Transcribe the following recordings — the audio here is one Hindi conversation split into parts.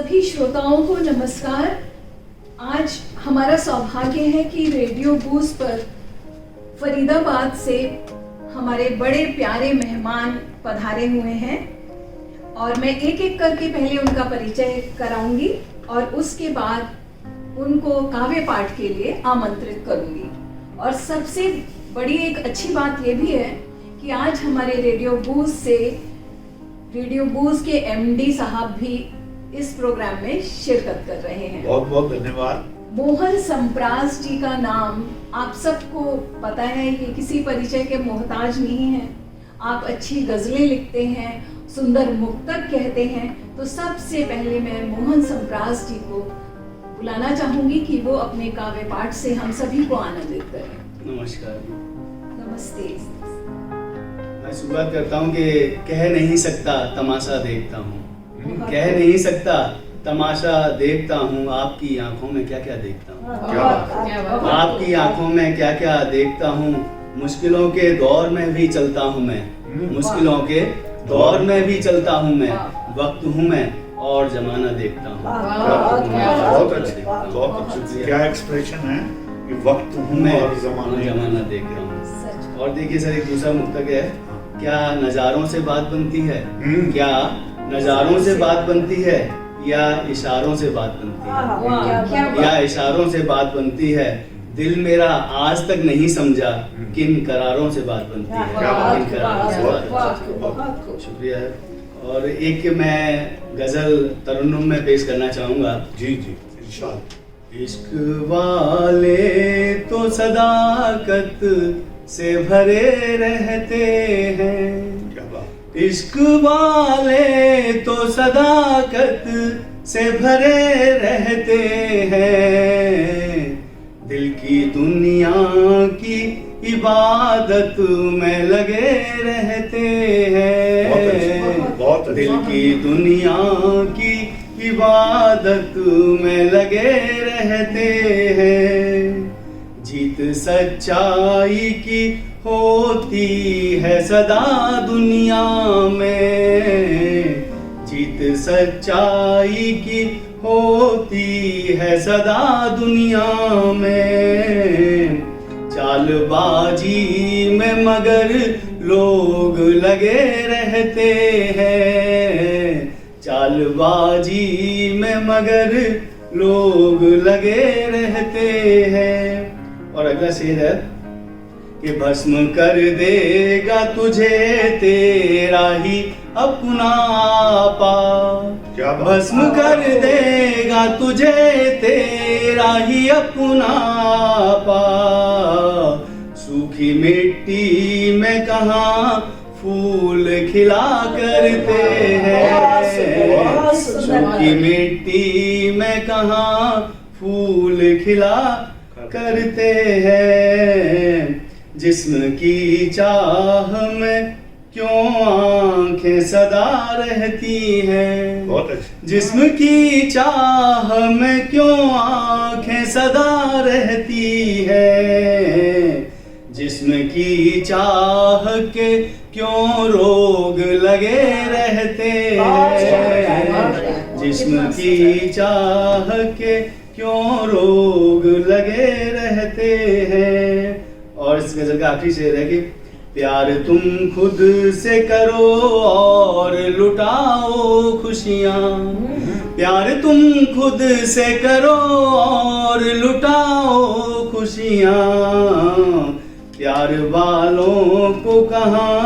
सभी श्रोताओं को नमस्कार। आज हमारा सौभाग्य है कि रेडियो बूस्ट पर फरीदाबाद से हमारे बड़े प्यारे मेहमान पधारे हुए हैं और मैं एक एक करके पहले उनका परिचय कराऊंगी और उसके बाद उनको काव्य पाठ के लिए आमंत्रित करूंगी। और सबसे बड़ी एक अच्छी बात ये भी है कि आज हमारे रेडियो बूस्ट के एमडी साहब भी इस प्रोग्राम में शिरकत कर रहे हैं। बहुत बहुत धन्यवाद। मोहन संप्रास जी का नाम आप सबको पता है, ये किसी परिचय के मोहताज नहीं है। आप अच्छी गजलें लिखते हैं, सुंदर मुक्तक कहते हैं। तो सबसे पहले मैं मोहन संप्रास जी को बुलाना चाहूंगी कि वो अपने काव्य पाठ से हम सभी को आनंदित करें। नमस्कार। नमस्ते। मैं शुरुआत करता हूँ कि कह नहीं सकता तमाशा देखता हूँ, कह नहीं सकता तमाशा देखता हूँ, आपकी आंखों में क्या क्या देखता हूँ, आपकी आंखों में क्या क्या देखता हूँ। मुश्किलों के दौर में भी चलता हूँ मैं, मुश्किलों के दौर में भी चलता हूँ मैं, वक्त हूँ मैं और जमाना देखता हूँ। बहुत अच्छा, क्या एक्सप्रेशन है कि वक्त हूँ मैं और जमाना देखता हूँ। और देखिए सर, एक दूसरा मुक्तक है, क्या नजारों से बात बनती है, क्या नजारों से बात बनती है या इशारों से बात बनती है, या इशारों से बात बनती है। दिल मेरा आज तक नहीं समझा किन करारों से बात बनती है, किन करारों से बात बनती है। शुक्रिया। और एक मैं गजल तरन्नुम में पेश करना चाहूँगा। जी जी इरशाद। इश्क वाले तो सदाकत से भरे रहते हैं, क्या बात। इश्क वाले तो सदाकत से भरे रहते हैं। दिल की दुनिया की इबादत में लगे रहते हैं, बहुत दिल की दुनिया की इबादत में लगे रहते हैं। जीत सच्चाई की होती है सदा दुनिया में, जीत सच्चाई की होती है सदा दुनिया में। चालबाजी में मगर लोग लगे रहते हैं, चालबाजी में मगर लोग लगे रहते हैं। और अगला शेर है कि भस्म कर देगा तुझे तेरा ही अपना आपा, भस्म कर देगा तुझे तेरा ही अपना आपा। सूखी मिट्टी में कहाँ फूल खिला करते हैं, सूखी मिट्टी में कहाँ फूल खिला करते हैं। जिस्म की चाह में क्यों आंखें सदा रहती हैं, जिस्म की चाह में क्यों आंखें सदा रहती हैं। जिस्म की चाह के क्यों रोग लगे रहते हैं, जिस्म की चाह के क्यों रोग लगे रहते हैं। और इस गजल का आखिरी शेर है कि प्यार तुम खुद से करो और लुटाओ खुशियाँ, प्यार तुम खुद से करो और लुटाओ खुशियाँ। प्यार वालों को कहाँ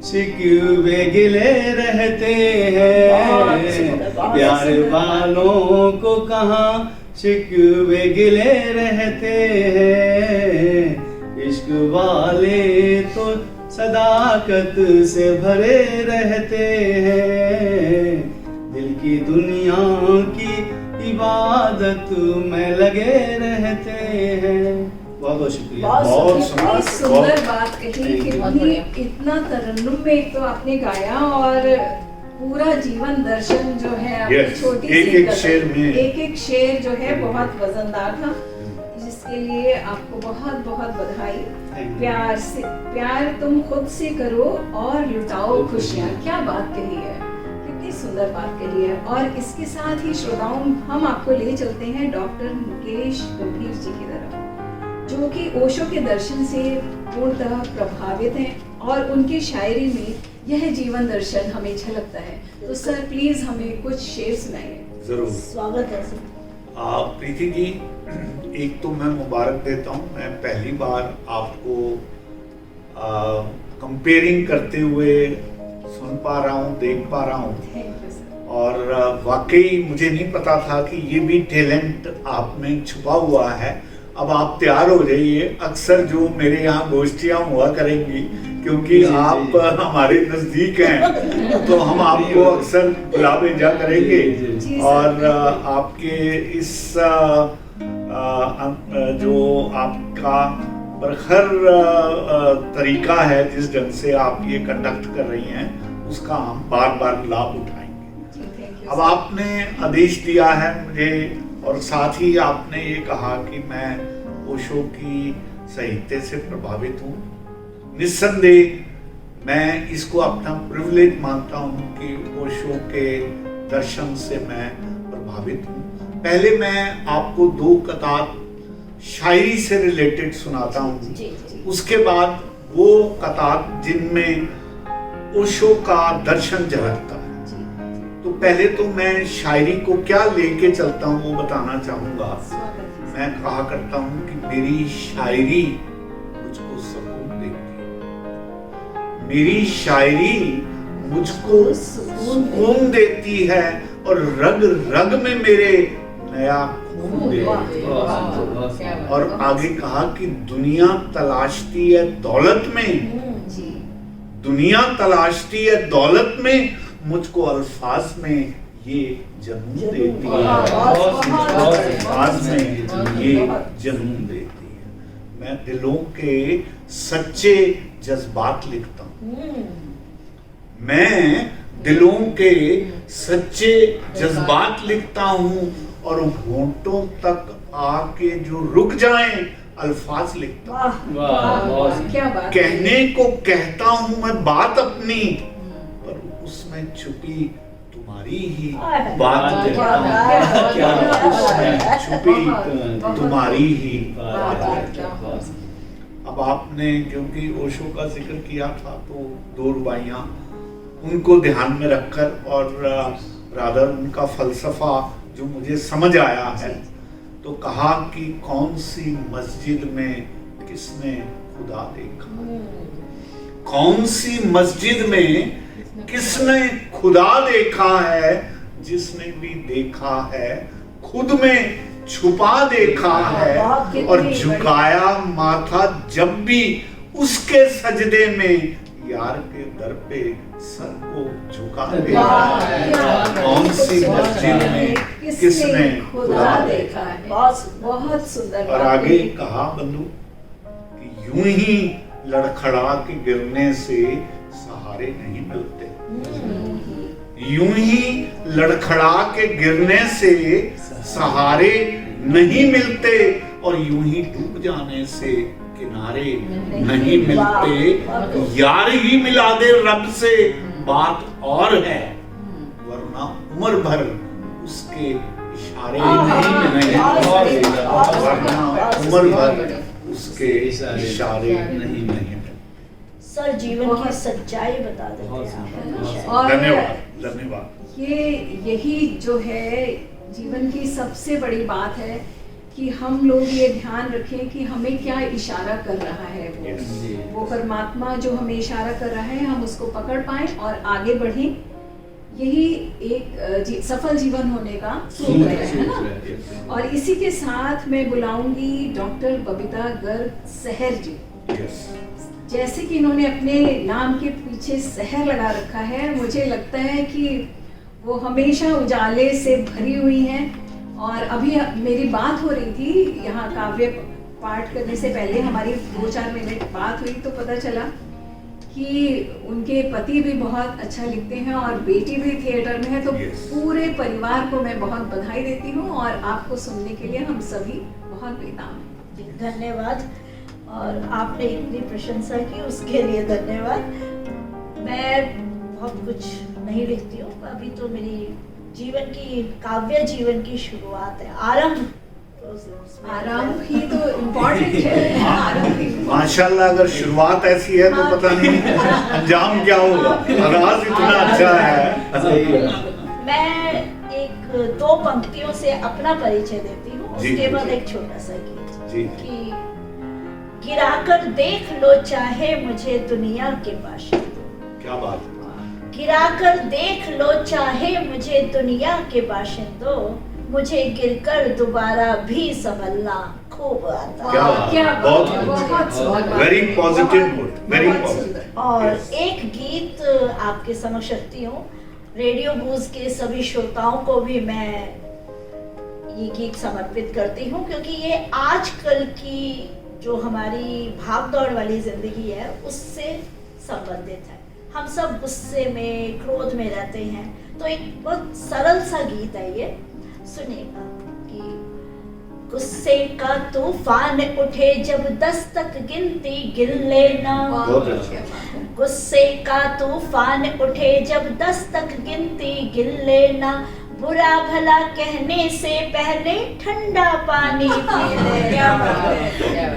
शिकवे गिले रहते हैं, प्यार वालों को कहाँ शिकवे गिले रहते हैं। इश्क वाले तो सदाकत से भरे रहते हैं, दिल की दुनिया की इबादत में लगे रहते हैं। बहुत बहुत शुक्रिया। बहुत सुंदर बात कही कि इतना तरन्नुम में एक तो आपने गाया और पूरा जीवन दर्शन जो है छोटी सी एक एक शेर जो है बहुत वजनदार था, जिसके लिए आपको बहुत बहुत बधाई। प्यार तुम खुद से करो और लुटाओ खुशियाँ। क्या बात कही है, कितनी सुंदर बात कही है। और इसके साथ ही श्रोताओं, हम आपको ले चलते हैं डॉक्टर मुकेश गंभीर जी की तरफ, जो कि ओशो के दर्शन से पूर्णतः प्रभावित हैं और उनकी शायरी में यह जीवन दर्शन हमें झलकता है। तो सर प्लीज हमें कुछ शेर सुनाइए। जरूर। स्वागत है सर। प्रीति जी, एक तो मैं मुबारक देता हूँ, मैं पहली बार आपको कंपेयरिंग करते हुए सुन पा रहा हूँ, देख पा रहा हूँ। और वाकई मुझे नहीं पता था कि ये भी टैलेंट आप में छुपा हुआ है। अब आप तैयार हो जाइए, अक्सर जो मेरे यहाँ गोष्ठियाँ हुआ करेंगी, क्योंकि आप हमारे नज़दीक हैं, तो हम आपको अक्सर बुला भेजा करेंगे। और आपके इस जो आपका प्रखर तरीका है, जिस ढंग से आप ये कंडक्ट कर रही हैं, उसका हम बार बार लाभ उठाएंगे। अब आपने आदेश दिया है मुझे, और साथ ही आपने ये कहा कि मैं ओशो की साहित्य से प्रभावित हूँ। निस्संदेह मैं इसको अपना प्रिविलेज मानता हूँ कि ओशो के दर्शन से मैं प्रभावित हूँ। पहले मैं आपको 2 कतार शायरी से रिलेटेड सुनाता हूँ, उसके बाद वो कतार जिनमें ओशो का दर्शन झलकता है। तो पहले तो मैं शायरी को क्या लेके चलता हूँ वो बताना चाहूंगा। मैं कहा करता हूँ कि मेरी शायरी मुझको सुकून देती है, मेरी शायरी मुझको सुकून देती है, और रग रग में मेरे नया खून देती है। और आगे कहा कि दुनिया तलाशती है दौलत में, दुनिया तलाशती है दौलत में, मुझको अल्फाज में ये जनून देती है, अल्फाज में ये जनून देती है। मैं दिलों के सच्चे जज्बात लिखता हूँ, मैं दिलों के सच्चे जज्बात लिखता हूँ, और होंठों तक आके जो रुक जाएं अल्फाज लिखता हूँ। क्या बात। कहने को कहता हूँ मैं बात अपनी, उसमें छुपी तुम्हारी ही बात लिखता हूँ, छुपी तुम्हारी ही बात। अब आपने क्योंकि ओशो का जिक्र किया था, तो 2 रुबाइयाँ उनको ध्यान में रखकर, और रादर उनका फलसफा जो मुझे समझ आया है, तो कहा कि कौन सी मस्जिद में किसने खुदा देखा, कौन सी मस्जिद में किसने खुदा देखा है, जिसने भी देखा है खुद में छुपा देखा है, और झुकाया माथा जब भी उसके सजदे में, यार के दर पे सर को झुका देखा है। कौन सी मस्जिद में किसने खुदा देखा है। बहुत सुंदर। और आगे कहा बंधु कि यूं ही लड़खड़ा के गिरने से सहारे नहीं मिलते, यूं ही लड़खड़ा के गिरने से सहारे नहीं मिलते, और यूं ही डूब जाने से किनारे नहीं मिलते। यार ही मिला दे रब से बात और है, वरना उम्र भर उसके इशारे नहीं मिलेंगे, वरना उम्र भर उसके इशारे नहीं मिलेंगे। सर जीवन की सच्चाई बता देते हैं। और धन्यवाद। यही जो है जीवन की सबसे बड़ी बात है कि हम लोग ये ध्यान रखें कि हमें क्या इशारा कर रहा है वो परमात्मा जो हमें इशारा कर रहा है, हम उसको पकड़ पाएं और आगे बढ़ें। यही एक सफल जीवन होने का सूत्र है ना। और इसी के साथ मैं बुलाऊंगी डॉक्टर बबीता गर्ग सहर जी। जैसे कि इन्होंने अपने नाम के पीछे सहर लगा रखा है, मुझे लगता है कि वो हमेशा उजाले से भरी हुई हैं। और अभी मेरी बात हो रही थी यहाँ काव्य पाठ करने से पहले, हमारी 2-4 मिनट बात हुई तो पता चला कि उनके पति भी बहुत अच्छा लिखते हैं और बेटी भी थिएटर में है। तो पूरे परिवार को मैं बहुत बधाई देती हूँ और आपको सुनने के लिए हम सभी बहुत बेताब हैं। धन्यवाद। और आपने इतनी प्रशंसा की उसके लिए धन्यवाद। मैं बहुत कुछ नहीं लिखती हूँ, अभी तो मेरी जीवन की काव्य जीवन की शुरुआत है, आरंभ। आराम ही तो इम्पोर्टेंट है। आराम ही माशाल्लाह, अगर शुरुआत ऐसी है तो पता नहीं अंजाम क्या होगा। आगाज इतना अच्छा है। सही है। मैं एक दो पंक्तियों से अपना परिचय देती हूँ, जी, उसके जी, बाद जी। एक छोटा सा गीत जी। कि गिराकर देख लो चाहे मुझे दुनिया के बाशिंदों, क्या बात है। गिराकर देख लो चाहे मुझे दुनिया के बाशिंदों, मुझे गिरकर दोबारा भी संभलना खूब आता। क्या बात, क्या बहुत बहुत सुंदर। वेरी पॉजिटिव मूड, वेरी बहुत पॉजिटिव। सुंदर। और एक गीत आपके समक्ष रखती हूँ, रेडियो बूज के सभी श्रोताओं को भी मैं ये गीत समर्पित करती हूँ, क्योंकि ये आजकल की जो हमारी भागदौड़ वाली जिंदगी है उससे संबंधित है। हम सब गुस्से में, क्रोध में रहते हैं, तो एक बहुत सरल सा गीत है ये, सुनिएगा कि गुस्से का तूफान उठे जब 10 तक गिनती गिन लेना, बहुत अच्छा। गुस्से का तूफान उठे जब 10 तक गिनती गिन लेना, बुरा भला कहने से पहले ठंडा पानी पी लेना,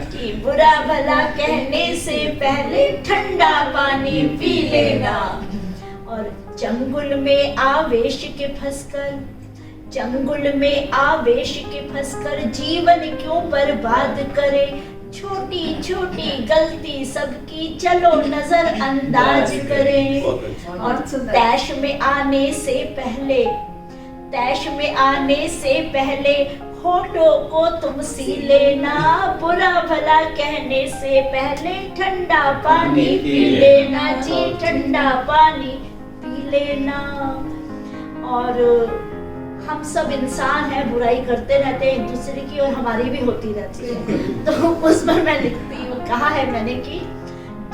कि बुरा भला कहने से पहले ठंडा पानी पी लेना। और चंगुल में आवेश के फंसकर, चंगुल में आवेश के फंसकर जीवन क्यों बर्बाद करे, छोटी छोटी गलती सबकी चलो नजर अंदाज करें। और तैश में आने से पहले, तैश में आने से पहले होठों को तुम सी लेना, बुरा भला कहने से पहले ठंडा पानी पी लेना जी, ठंडा पानी पी लेना। और हम सब इंसान हैं, बुराई करते रहते हैं एक दूसरे की, और हमारी भी होती रहती है। तो उस पर मैं लिखती हूँ, कहा है मैंने कि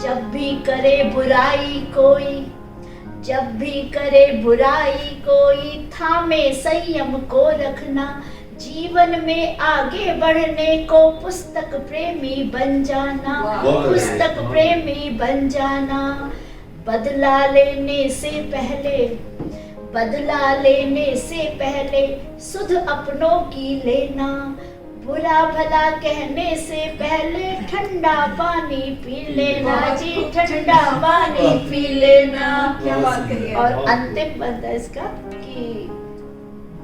जब भी करे बुराई कोई, जब भी करे बुराई कोई, थामे संयम को रखना, जीवन में आगे बढ़ने को पुस्तक प्रेमी बन जाना, पुस्तक प्रेमी बन जाना। बदला लेने से पहले, बदला लेने से पहले सुध अपनों की लेना, बुरा भला कहने से पहले ठंडा पानी पी लेना जी, ठंडा पानी पी लेना। क्या बात कही है। और अंतिम बंद है इसका कि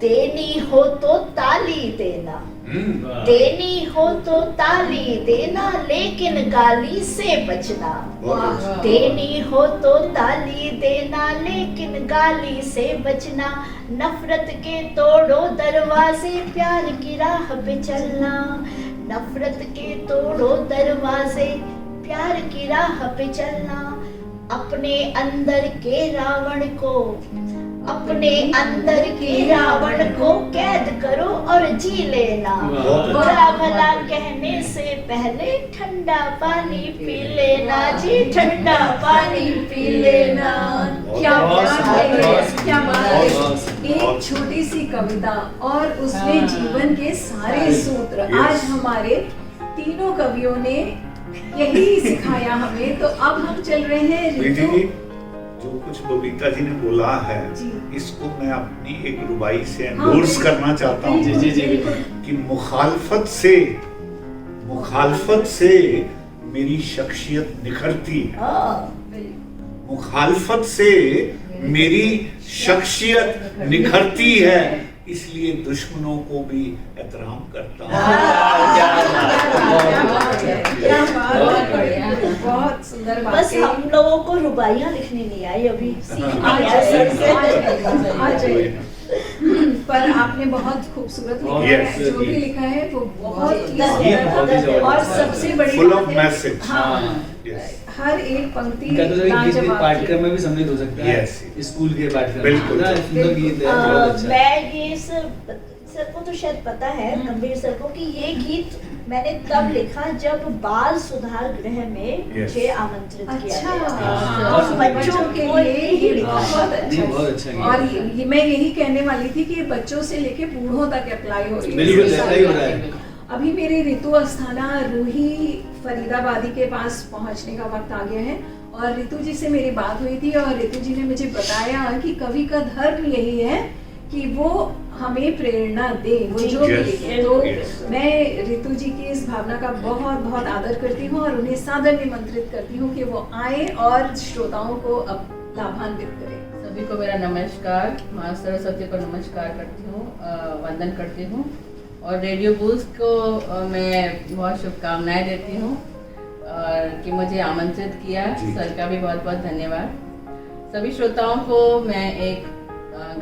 देनी हो तो ताली देना, देनी हो तो ताली देना, लेकिन गाली से बचना। देनी हो तो ताली देना, लेकिन गाली से बचना। नफरत के तोड़ो दरवाजे, प्यार की राह पे चलना। नफरत के तोड़ो दरवाजे, प्यार की राह पे चलना। अपने अंदर के रावण को, अपने अंदर के रावण को कैद करो और जी लेना। बुरा भला कहने से पहले ठंडा पानी पी लेना जी, ठंडा पानी पी लेना। क्या बात है, क्या बात है। बहुत- एक छोटी सी कविता और उसमें जीवन के सारे सूत्र। आज हमारे तीनों कवियों ने यही सिखाया हमें। तो अब हम चल रहे हैं प्रीति ऋतु। जी, जो कुछ बबीता जी ने बोला है, जी। इसको मैं अपनी एक रुबाई से एंडोर्स करना चाहता हूँ। जी जी जी बिल्कुल। कि मुखालफत से मेरी शख्सियत निखरती है, मुखालफत से मेरी शख्सियत निखरती है, इसलिए दुश्मनों को भी एहतराम करता हूँ। बहुत सुंदर बात बस है। हम लोगों को रुबाइयाँ लिखनी नहीं आई अभी, सीखनी आ है जाइए, सर आ से। जाइए। पर आपने बहुत खूबसूरत लिखा है, Yes. जो भी लिखा है वो बहुत ही बहुत सुंदर ही है। और जबरदस्त। सबसे बड़ी फुल बात ऑफ है, मैसेज। हाँ, Yes. हर एक पंक्ति इनका तो सभी गीत लाजवाब पाठ्यक्रम थी। में भी सम्मिलित हो सकता है। Yes. स्कूल के पाठ्यक्रम में। बिल्कुल। ना, सुंदर गीत है, बहुत अच्छा। मैं ये सर को तो शायद पता है, गंभीर सर को, कि ये गीत मैंने तब लिखा जब बाल सुधार गृह में Yes. मुझे आमंत्रित किया अच्छा, गया। और बच्चों के लिए ही लिखा बहुत है। जी, अच्छा। बहुत अच्छा गीत और है। ये मैं यही कहने वाली थी कि ये बच्चों से लेके बूढ़ों तक अप्लाई हो रही है। बिल्कुल ऐसा ही हो रहा है। अभी मेरी ऋतु अस्थाना रूही फरीदाबादी के पास पहुंचने का वक्त आ गया है और रितु जी से मेरी बात हुई थी और रितु जी ने मुझे बताया कि कवि का धर्म यही है कि वो हमें प्रेरणा दे, वो जो भी Yes, लिखे। तो yes. मैं रितु जी की इस भावना का बहुत बहुत आदर करती हूँ और उन्हें सादर निमंत्रित करती हूँ कि वो आए और श्रोताओं को अब लाभान्वित करें। सभी को मेरा नमस्कार, माँ सरस्वती को नमस्कार करती हूँ, वंदन करती हूँ और रेडियो बूस्ट को मैं बहुत शुभकामनाएं देती हूँ और कि मुझे आमंत्रित किया। जी। सर का भी बहुत बहुत धन्यवाद। सभी श्रोताओं को मैं एक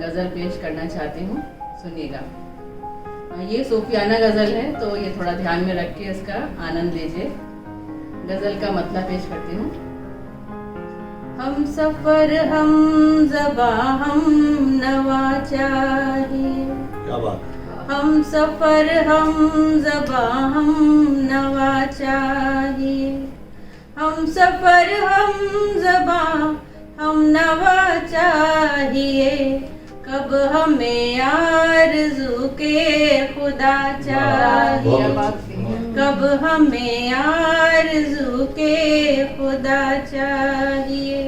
गज़ल पेश करना चाहती हूँ, सुनिएगा। ये सूफियाना गज़ल है तो ये थोड़ा ध्यान में रख के इसका आनंद लीजिए। गज़ल का मतलब पेश करती हूँ। हम सफर हम ज़बा हम नवा चाहिए, क्या बात, हम सफर हम ज़बा हम नवा चाहिए, हम सफर हम ज़बा हम नवा चाहिए, कब हमें आरज़ू के खुदा चाहिए, कब हमें आरज़ू के खुदा चाहिए।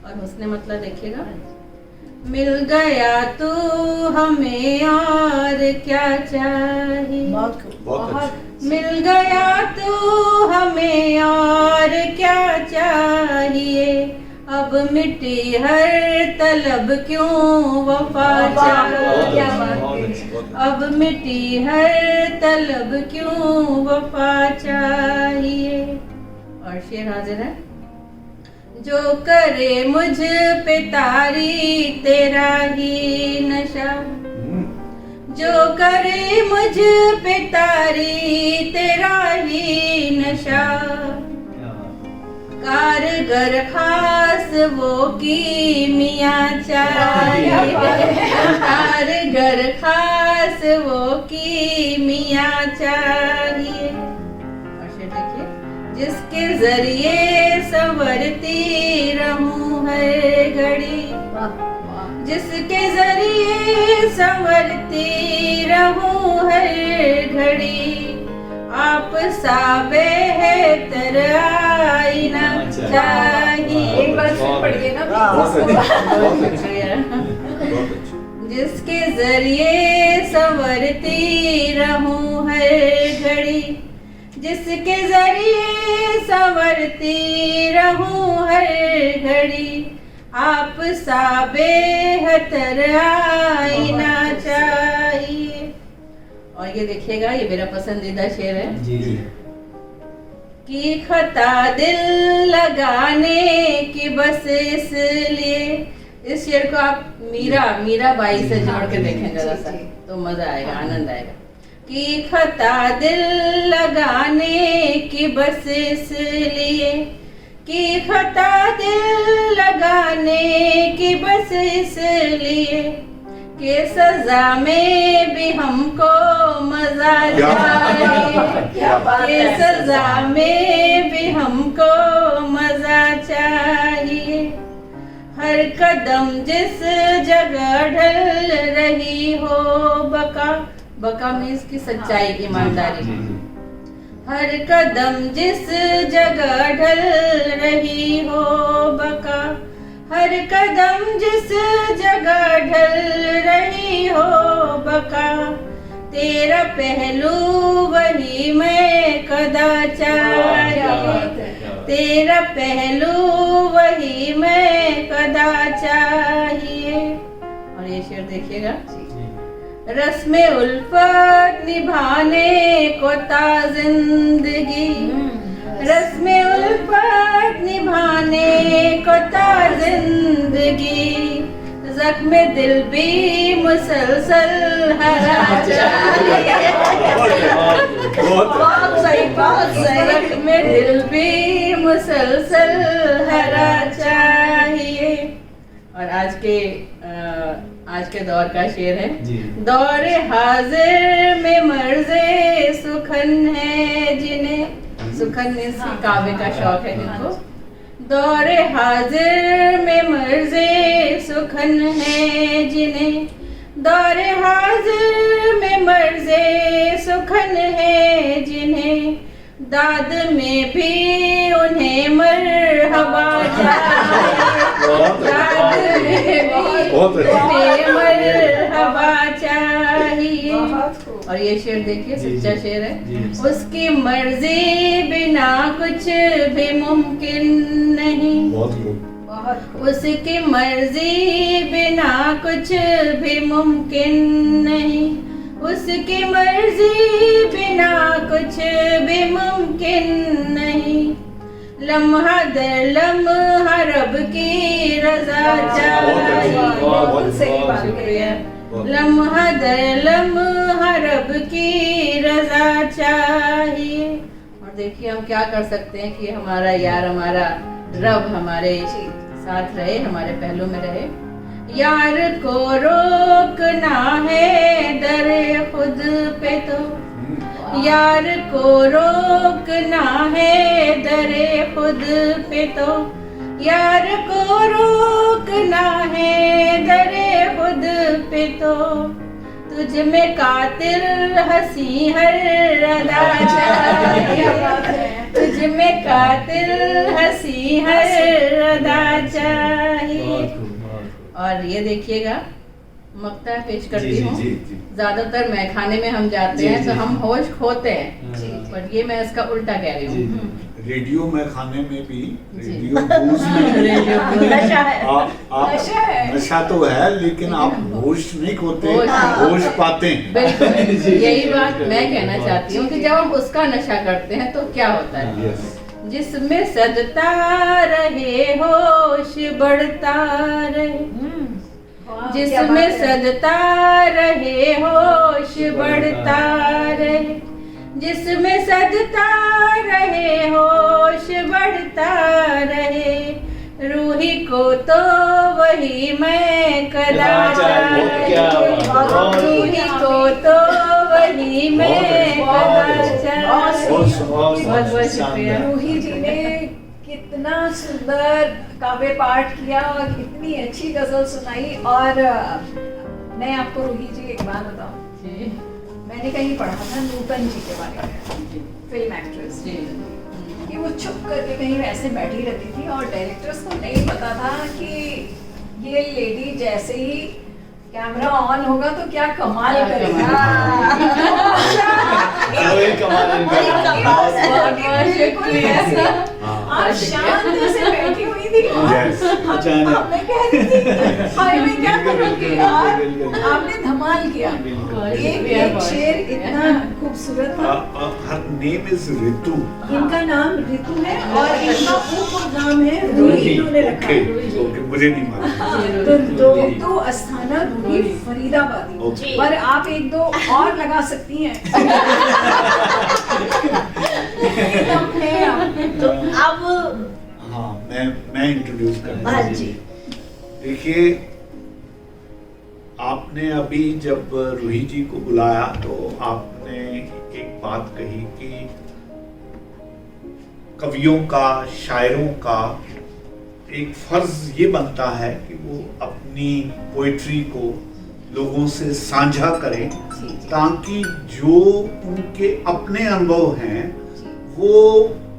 और उसने मतलब देखिएगा। मिल गया तू हमें और क्या चाहिए, बहुत अच्छा। मिल गया तू हमें और क्या चाहिए, अब मिट्टी हर तलब क्यों वफा चाहिए, अब मिट्टी हर तलब क्यों वफा चाहिए। और शेर हाजिर है। जो करे मुझ पे तारी तेरा ही नशा, जो करे मुझ पे तारी तेरा ही नशा, कारगर खास वो कीमिया चाहिए, कारगर खास वो कीमिया चाहिए। और शेर देखिए। जिसके जरिए संवरती रहूं हर घड़ी, जिसके जरिए संवरती रहूं हर घड़ी, आप सा बेहतर आईना चाहिए। एक बार फिर पढ़िए ना। जिसके जरिए संवरती रहूं हर घड़ी, जिसके जरिए संवरती रहूं हर घड़ी, आप सा बेहतर आईना चाहिए। और ये देखिएगा, ये मेरा पसंदीदा शेर है। जी जी। कि खता दिल लगाने की बस इसलिए, इस शेर को आप मीरा बाई से जोड़ के देखें जरा सा, तो मजा आएगा, आनंद आएगा। कि खता दिल लगाने की बस इसलिए, कि खता दिल लगाने की बस इसलिए, के सजा में भी हमको मजा चाहिए, के सजा में भी हमको मजा चाहिए। हर कदम जिस जगह ढल रही हो बका में इसकी सच्चाई, ईमानदारी। हर कदम जिस जगह ढल रही हो बका, हर कदम जिस जगह ढल रही हो बका, तेरा पहलू वही मैं कदा चाहिए, तेरा पहलू वही मैं कदा चाहिए। और ये शेर देखिएगा। रस्मे उल्फत निभाने को ता जिंदगी, रस्मे उल्फत निभाने को ता जिंदगी, जख्म दिल भी मुसलसल हरा चाहिए, बहुत सही, बहुत सही, जख्म दिल भी मुसलसल हरा चाहिए। और आज के दौर का शेर है। दौर हाजिर में मर्ज़े सुखन है जिन्हें, सुखन इसकी काबे का शौक है जिनको, दौर हाजिर में मर्ज़े सुखन है जिन्हें, दौर हाजिर में मर्ज़े सुखन है जिन्हें, दाद में भी उन्हें मरहबा चाहिए, दाद में भी उन्हें मरहबा चाहिए। और ये शेर देखिए, सच्चा शेर है। उसकी मर्जी बिना कुछ भी मुमकिन नहीं, उसकी मर्जी बिना कुछ भी मुमकिन नहीं, उसकी मर्जी बिना कुछ भी मुमकिन नहीं। लम्हा दर लम्हा रब की रजा चाहिए, लम्हा दर लम्हा रब की रजा चाहिए। और देखिए हम क्या कर सकते हैं कि हमारा यार, हमारा रब हमारे साथ रहे, हमारे पहलू में रहे। यार को रोकना है दर खुद पे तो, यार को रोकना है दर खुद पे तो, यार को रोकना है दर खुद पे तो। तुझ में कातिल हंसी हर अदा चाहिए, तुझ में कातिल हंसी हर अदा चाहिए। और ये देखिएगा, मक्ता पेश करती हूँ। ज्यादातर मैखाने में हम जाते हैं तो हम होश खोते हैं, पर ये मैं इसका उल्टा कह रही हूँ। रेडियो मैखाने में भी, रेडियो बूज में नशा तो है, लेकिन आप होश नहीं खोते, होश पाते हैं। बिल्कुल यही बात मैं कहना चाहती हूँ कि जब हम उसका नशा करते हैं तो क्या होता है। जिसमें सजता रहे होश बढ़ता रहे, जिसमें सजता रहे होश बढ़ता रहे, जिसमें सजता रहे होश बढ़ता रहे। रूही को तो वही मैं कदा चाहिए, रूही को तो वही मैं कदा चाहिए। बहुत बहुत शुक्रिया। रूही जी ने कितना सुंदर काव्य पाठ किया और कितनी अच्छी गजल सुनाई। और मैं आपको रूही जी एक बात बताऊं, मैंने कहीं पढ़ा था नूतन जी के बारे में, फिल्म एक्ट्रेस कि वो चुप करके कहीं वैसे बैठी रहती थी और डायरेक्टर्स को नहीं पता था कि ये लेडी जैसे ही कैमरा ऑन होगा तो क्या कमाल करेगा। आप शांत से बैठी हुई थी, मैं कह रही थी हाय मैं क्या करूँगी यार, आपने धमाल किया। एक शेर इतना खूबसूरत था। हर नेम इज ऋतु, इनका नाम ऋतु है और इनका उपनाम है रूही, इन्होंने रखा है। मुझे नहीं मालूम। तो अस्थाना रूही फरीदाबादी, पर आप एक दो और लगा सकती हैं। तो अब हाँ, मैं इंट्रोड्यूस करता हाँ हूँ। जी। देखिए, आपने अभी जब रूही जी को बुलाया तो आपने एक बात कही कि कवियों का, शायरों का एक फर्ज ये बनता है कि वो अपनी पोइट्री को लोगों से साझा करें, ताकि जो उनके अपने अनुभव हैं वो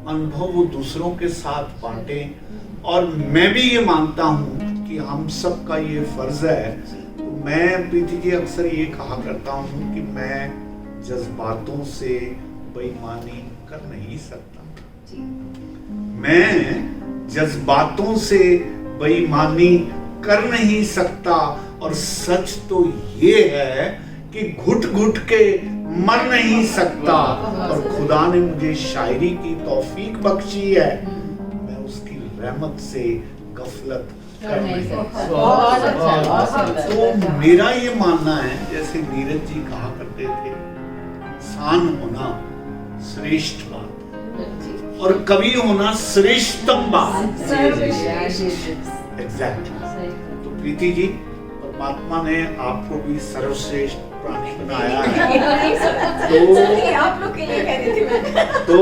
अनुभव वो दूसरों के साथ बांटें। और मैं भी ये मानता हूँ कि हम सबका ये फर्ज है। तो मैं प्रीति जी अक्सर ये कहा करता हूँ कि मैं जज्बातों से बेईमानी कर नहीं सकता, मैं जज्बातों से बेईमानी कर नहीं सकता। और सच तो ये है कि घुट घुट के मर नहीं सकता। और खुदा ने मुझे शायरी की तौफीक बख्शी है, मैं उसकी रहमत से गफलत कर नहीं सकता। तो मेरा ये मानना है, जैसे नीरज जी कहा करते थे, इंसान होना श्रेष्ठ बात और कवि होना श्रेष्ठतम बात। एग्जैक्टली। तो प्रीति जी, परमात्मा ने आपको भी सर्वश्रेष्ठ प्राणी बनाया है। तो आप लोग के लिए कह रही थी मैं। तो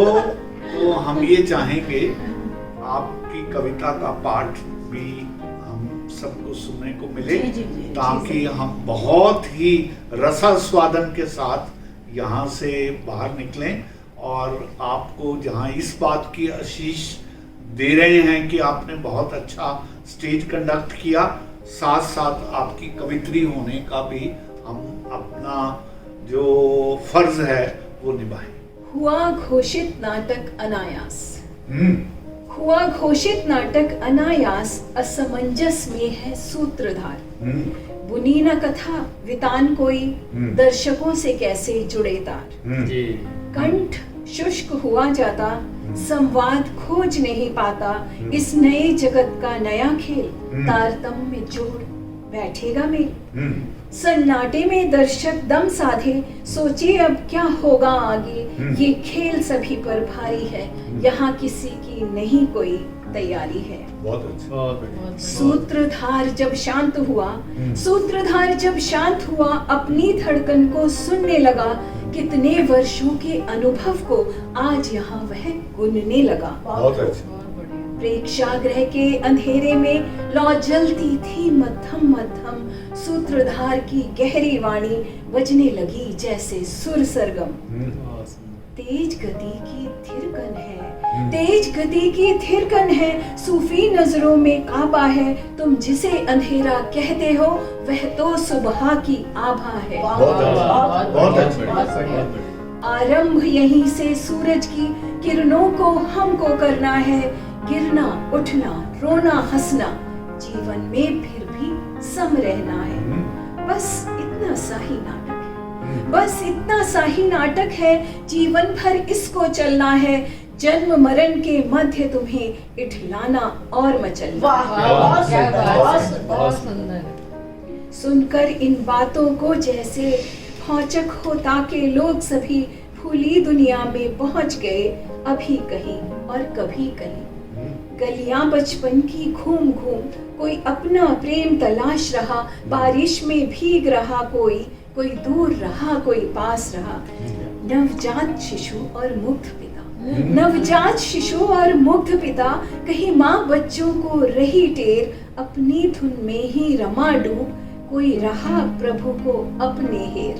हम ये चाहेंगे आपकी कविता का पाठ भी हम सबको सुनने को मिले, ताकि हम बहुत ही रसास्वादन के साथ यहाँ से बाहर निकलें और आपको जहाँ इस बात की आशीष दे रहे हैं कि आपने बहुत अच्छा स्टेज कंडक्ट किया, साथ साथ आपकी कवित्री होने का भी हम अपना जो फर्ज है वो निभाएं। हुआ घोषित नाटक अनायास, हुआ घोषित नाटक अनायास, असमंजस में है सूत्रधार। बुनी न कथा वितान कोई, दर्शकों से कैसे जुड़े तार। कंठ शुष्क हुआ जाता, संवाद खोज नहीं पाता, इस नए जगत का नया खेल, तारतम्य जोड़ बैठेगा मेल। सन्नाटे में दर्शक दम साधे, सोचे अब क्या होगा आगे, ये खेल सभी पर भारी है, यहाँ किसी की नहीं कोई तैयारी है। बहुत अच्छा। सूत्रधार जब शांत हुआ, सूत्रधार जब शांत हुआ, अपनी धड़कन को सुनने लगा, कितने वर्षों के अनुभव को आज यहाँ वह गुनने लगा। बहुत अच्छा। प्रेक्षागृह के अंधेरे में लौ जलती थी मध्यम मध्यम, सूत्रधार की गहरी वाणी बजने लगी जैसे सुर सरगम। तेज गति की थिरकन है, तेज गति की थिरकन है, सूफी नजरों में काबा है, तुम जिसे अंधेरा कहते हो वह तो सुबह की आभा है। आरंभ यहीं से सूरज की किरणों को हमको करना है, गिरना उठना रोना हंसना, जीवन में फिर भी सम रहना है। बस इतना सा ही नाटक है, बस इतना सा ही नाटक है, जीवन भर इसको चलना है, जन्म मरण के मध्य तुम्हें इठलाना और मचलना। बहुत सुंदर। सुनकर इन बातों को जैसे भौचक होता के लोग सभी भूली दुनिया में पहुंच गए, अभी कहीं और कभी कहीं। गलियां बचपन की घूम घूम, कोई अपना प्रेम तलाश रहा, बारिश में भीग रहा कोई दूर रहा कोई पास रहा। नवजात शिशु और मुग्ध पिता, नवजात शिशु और मुग्ध पिता, कहीं माँ बच्चों को रही टेर, अपनी धुन में ही रमा डूब, कोई रहा प्रभु को अपने हेर।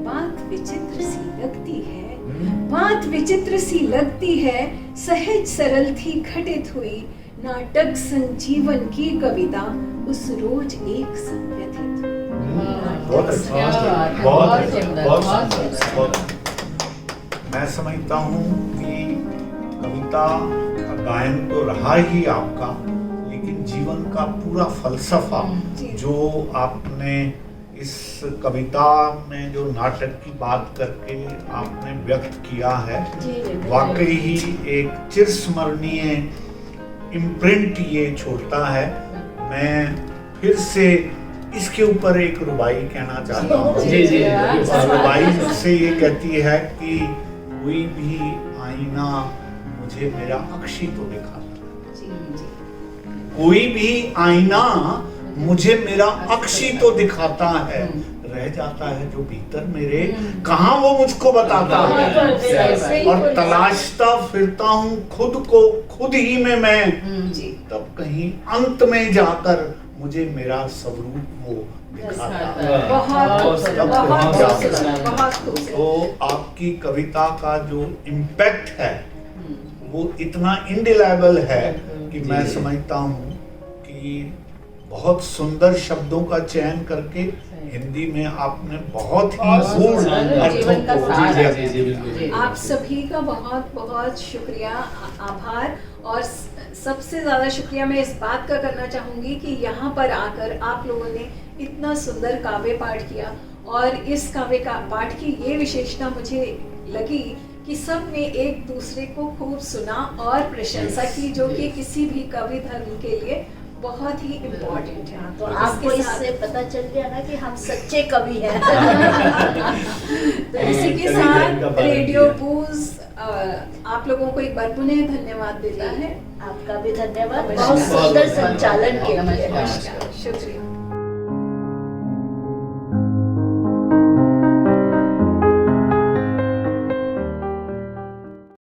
बात विचित्र सी लगती है, बात विचित्र सी लगती है, सहज सरल थी घटित हुई, नाटक संजीवन की कविता उस रोज एक संग व्यथित हुई। बहुत अच्छा, बहुत। मैं समझता हूँ कि कविता का गायन तो रहा ही आपका, लेकिन जीवन का पूरा फलसफा जो आपने इस कविता में जो नाटक की बात करके आपने व्यक्त किया है, वाकई ही एक चिरस्मरणीय इम्प्रिंट ये छोड़ता है। मैं फिर से इसके ऊपर एक रुबाई कहना चाहता हूँ। रुबाई मुझसे ये कहती है कि कोई भी आईना मुझे मेरा अक्षी तो दिखाता, कोई भी आईना मुझे मेरा अक्षी तो दिखाता है, रह जाता है जो भीतर मेरे, कहाँ वो मुझको बताता है। और तलाशता फिरता हूँ खुद को खुद ही में मैं, तब कहीं अंत में जाकर मुझे मेरा स्वरूप वो दिखाता है। तो आपकी कविता का जो इम्पैक्ट है वो इतना इंडिलेबल है कि मैं समझता हूँ कि बहुत सुंदर शब्दों का चयन करके हिंदी में आपने बहुत ही गूढ़ अर्थों को। आप सभी का बहुत बहुत शुक्रिया, आभार। और सबसे ज़्यादा शुक्रिया मैं इस बात का करना चाहूँगी कि यहाँ पर आकर आप लोगों ने इतना सुंदर काव्य पाठ किया, और इस काव्य का पाठ की ये विशेषता मुझे लगी कि सब ने एक दूसरे को खूब सुना और प्रशंसा की, जो कि किसी भी कवि धर्म के लिए बहुत ही इम्पोर्टेंट है। तो आपको इससे पता चल गया ना कि हम सच्चे कवि हैं। तो इसी के साथ रेडियो बूज आप लोगों को एक बार पुनः धन्यवाद देता है। आपका भी धन्यवाद बहुत सुंदर संचालन के लिए। शुक्रिया।